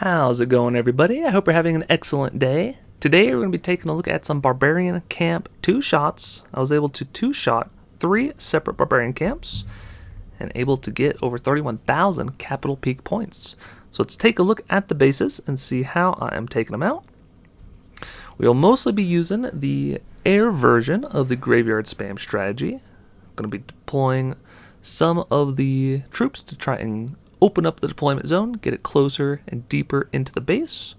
How's it going, everybody? I hope you're having an excellent day. Today we're going to be taking a look at some Barbarian Camp 2 shots. I was able to 2-shot 3 separate Barbarian camps and able to get over 31,000 capital peak points. So let's take a look at the bases and see how I am taking them out. We'll mostly be using the air version of the graveyard spam strategy. I'm going to be deploying some of the troops to try and open up the deployment zone, get it closer and deeper into the base.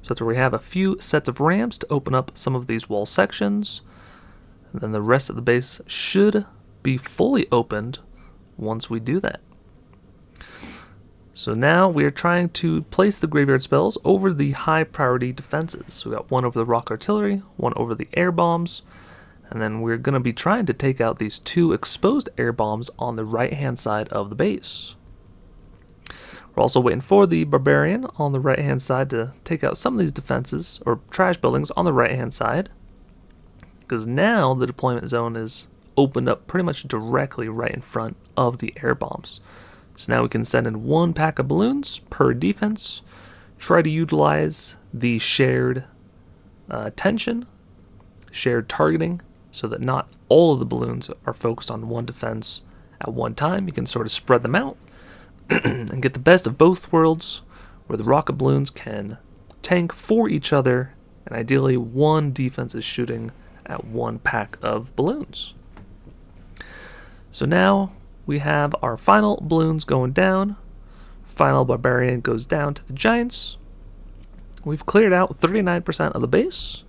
So that's where we have a few sets of ramps to open up some of these wall sections. And then the rest of the base should be fully opened once we do that. So now we are trying to place the graveyard spells over the high priority defenses. So we got one over the rock artillery, one over the air bombs, and then we're going to be trying to take out these 2 exposed air bombs on the right hand side of the base. We're also waiting for the Barbarian on the right hand side to take out some of these defenses or trash buildings on the right hand side, because now the deployment zone is opened up pretty much directly right in front of the air bombs. So now we can send in 1 pack of balloons per defense, try to utilize the shared tension, shared targeting, so that not all of the balloons are focused on one defense at one time. You can sort of spread them out and get the best of both worlds, where the rocket balloons can tank for each other, and ideally one defense is shooting at 1 pack of balloons. So now we have our final balloons going down. Final Barbarian goes down to the Giants. We've cleared out 39% of the base,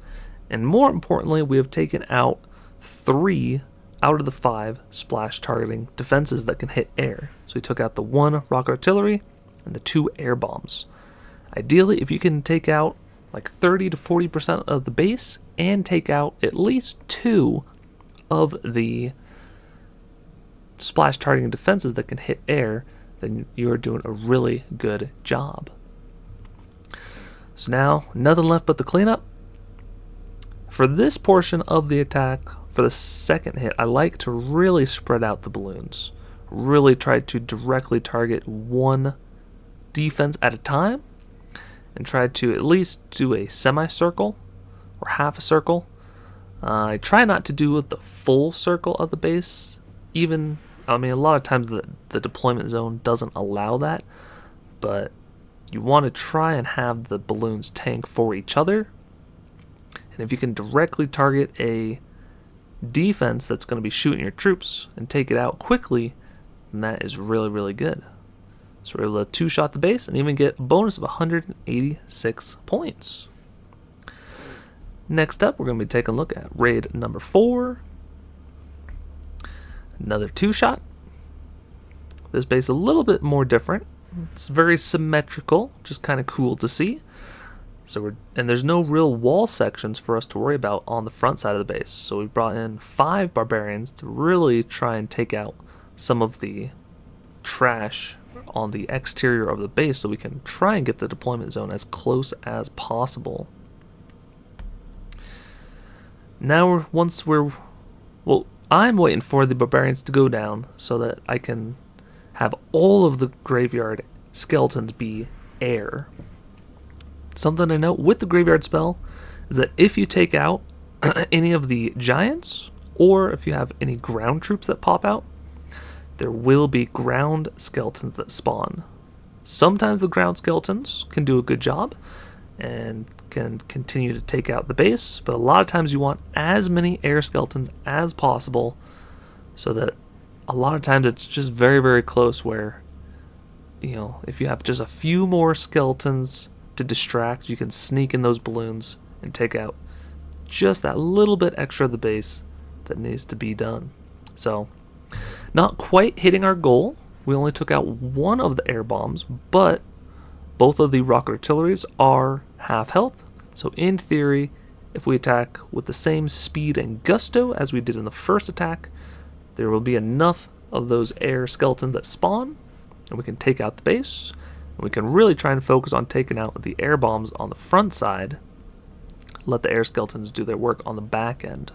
and more importantly, we have taken out 3 out of the 5 splash targeting defenses that can hit air. So we took out the 1 rock artillery and the 2 air bombs. Ideally, if you can take out like 30 to 40% of the base and take out at least 2 of the splash targeting defenses that can hit air, then you're doing a really good job. So now, nothing left but the cleanup. For this portion of the attack, for the second hit, I like to really spread out the balloons. Really try to directly target 1 defense at a time, and try to at least do a semicircle or half a circle. I try not to do the full circle of the base. A lot of times the deployment zone doesn't allow that, but you want to try and have the balloons tank for each other. And if you can directly target a defense that's going to be shooting your troops and take it out quickly, then that is really, really good. So we're able to 2-shot the base and even get a bonus of 186 points. Next up, we're going to be taking a look at raid number 4. Another 2-shot. This base is a little bit more different. It's very symmetrical, just kind of cool to see. And there's no real wall sections for us to worry about on the front side of the base. So we brought in 5 Barbarians to really try and take out some of the trash on the exterior of the base, so we can try and get the deployment zone as close as possible. Now, I'm waiting for the Barbarians to go down so that I can have all of the graveyard skeletons be air. Something to note with the graveyard spell is that if you take out any of the giants, or if you have any ground troops that pop out, there will be ground skeletons that spawn. Sometimes the ground skeletons can do a good job and can continue to take out the base, but a lot of times you want as many air skeletons as possible, so that a lot of times it's just very, very close where, if you have just a few more skeletons to distract, you can sneak in those balloons and take out just that little bit extra of the base that needs to be done. So, not quite hitting our goal. We only took out 1 of the air bombs, but both of the rocket artilleries are half health. So in theory, if we attack with the same speed and gusto as we did in the first attack, there will be enough of those air skeletons that spawn, and we can take out the base. And we can really try and focus on taking out the air bombs on the front side. Let the air skeletons do their work on the back end.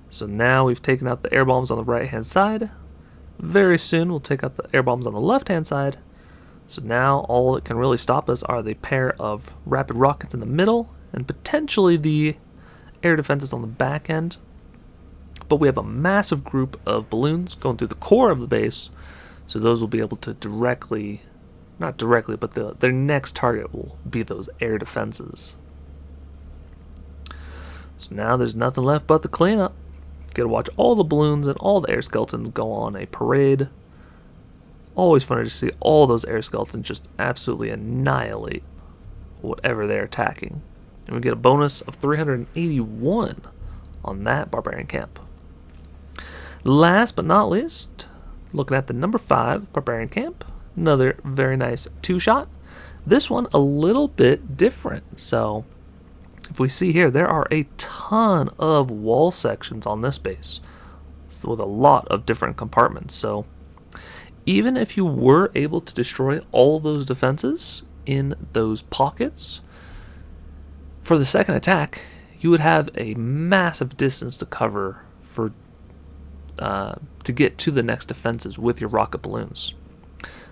So now we've taken out the air bombs on the right hand side. Very soon we'll take out the air bombs on the left hand side. So now all that can really stop us are the pair of rapid rockets in the middle and potentially the air defenses on the back end. But we have a massive group of balloons going through the core of the base, so those will be able to directly, not directly, but their next target will be those air defenses. So now there's nothing left but the cleanup. Get to watch all the balloons and all the air skeletons go on a parade. Always funny to see all those air skeletons just absolutely annihilate whatever they're attacking. And we get a bonus of 381 on that Barbarian camp. Last but not least, looking at the number 5 Barbarian camp. Another very nice 2-shot. This one a little bit different. So if we see here, there are a ton of wall sections on this base with a lot of different compartments. So even if you were able to destroy all of those defenses in those pockets, for the second attack, you would have a massive distance to cover for to get to the next defenses with your rocket balloons.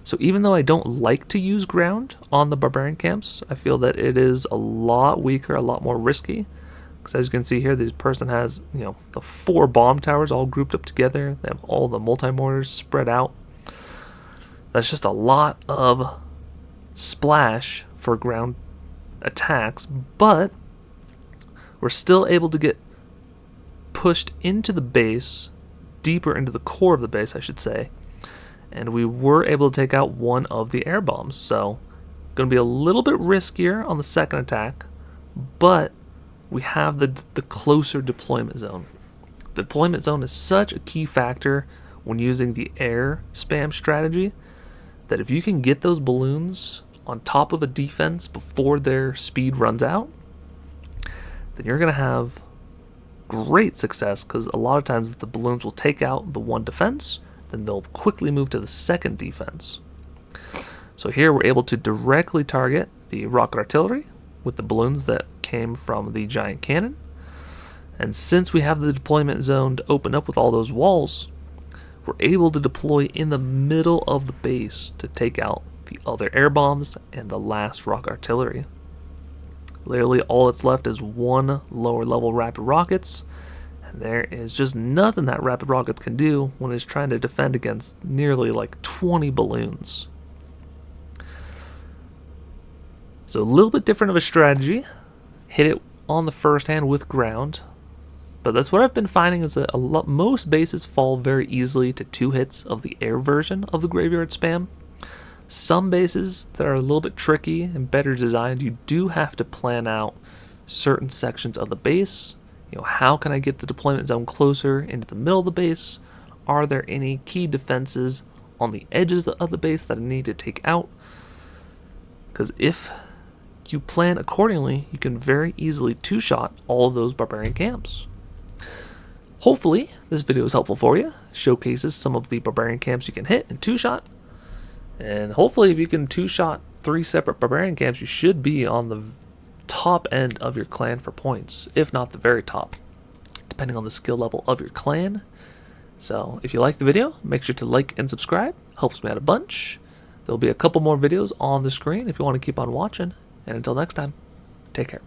So even though I don't like to use ground on the Barbarian camps, I feel that it is a lot weaker, a lot more risky. Because as you can see here, this person has, the 4 bomb towers all grouped up together. They have all the multi-mortars spread out. That's just a lot of splash for ground attacks, but we're still able to get pushed into the base, deeper into the core of the base, I should say. And we were able to take out one of the air bombs. So, going to be a little bit riskier on the second attack, but we have the closer deployment zone. The deployment zone is such a key factor when using the air spam strategy that if you can get those balloons on top of a defense before their speed runs out, then you're going to have great success, because a lot of times the balloons will take out the one defense, then they'll quickly move to the second defense. So here we're able to directly target the rocket artillery with the balloons that came from the giant cannon. And since we have the deployment zone to open up with all those walls, we're able to deploy in the middle of the base to take out the other air bombs and the last rocket artillery. Literally all that's left is one lower level rapid rockets, and there is just nothing that rapid rockets can do when it's trying to defend against nearly like 20 balloons. So a little bit different of a strategy. Hit it on the first hand with ground. But that's what I've been finding is that most bases fall very easily to 2 hits of the air version of the graveyard spam. Some bases that are a little bit tricky and better designed, you do have to plan out certain sections of the base. How can I get the deployment zone closer into the middle of the base? Are there any key defenses on the edges of the base that I need to take out? Because if you plan accordingly, you can very easily 2-shot all of those Barbarian camps. Hopefully, this video is helpful for you. Showcases some of the Barbarian camps you can hit in 2-shot. And hopefully, if you can 2-shot 3 separate Barbarian camps, you should be on the top end of your clan for points, if not the very top, depending on the skill level of your clan. So if you like the video, make sure to like and subscribe. Helps me out a bunch. There'll be a couple more videos on the screen if you want to keep on watching. And until next time, take care.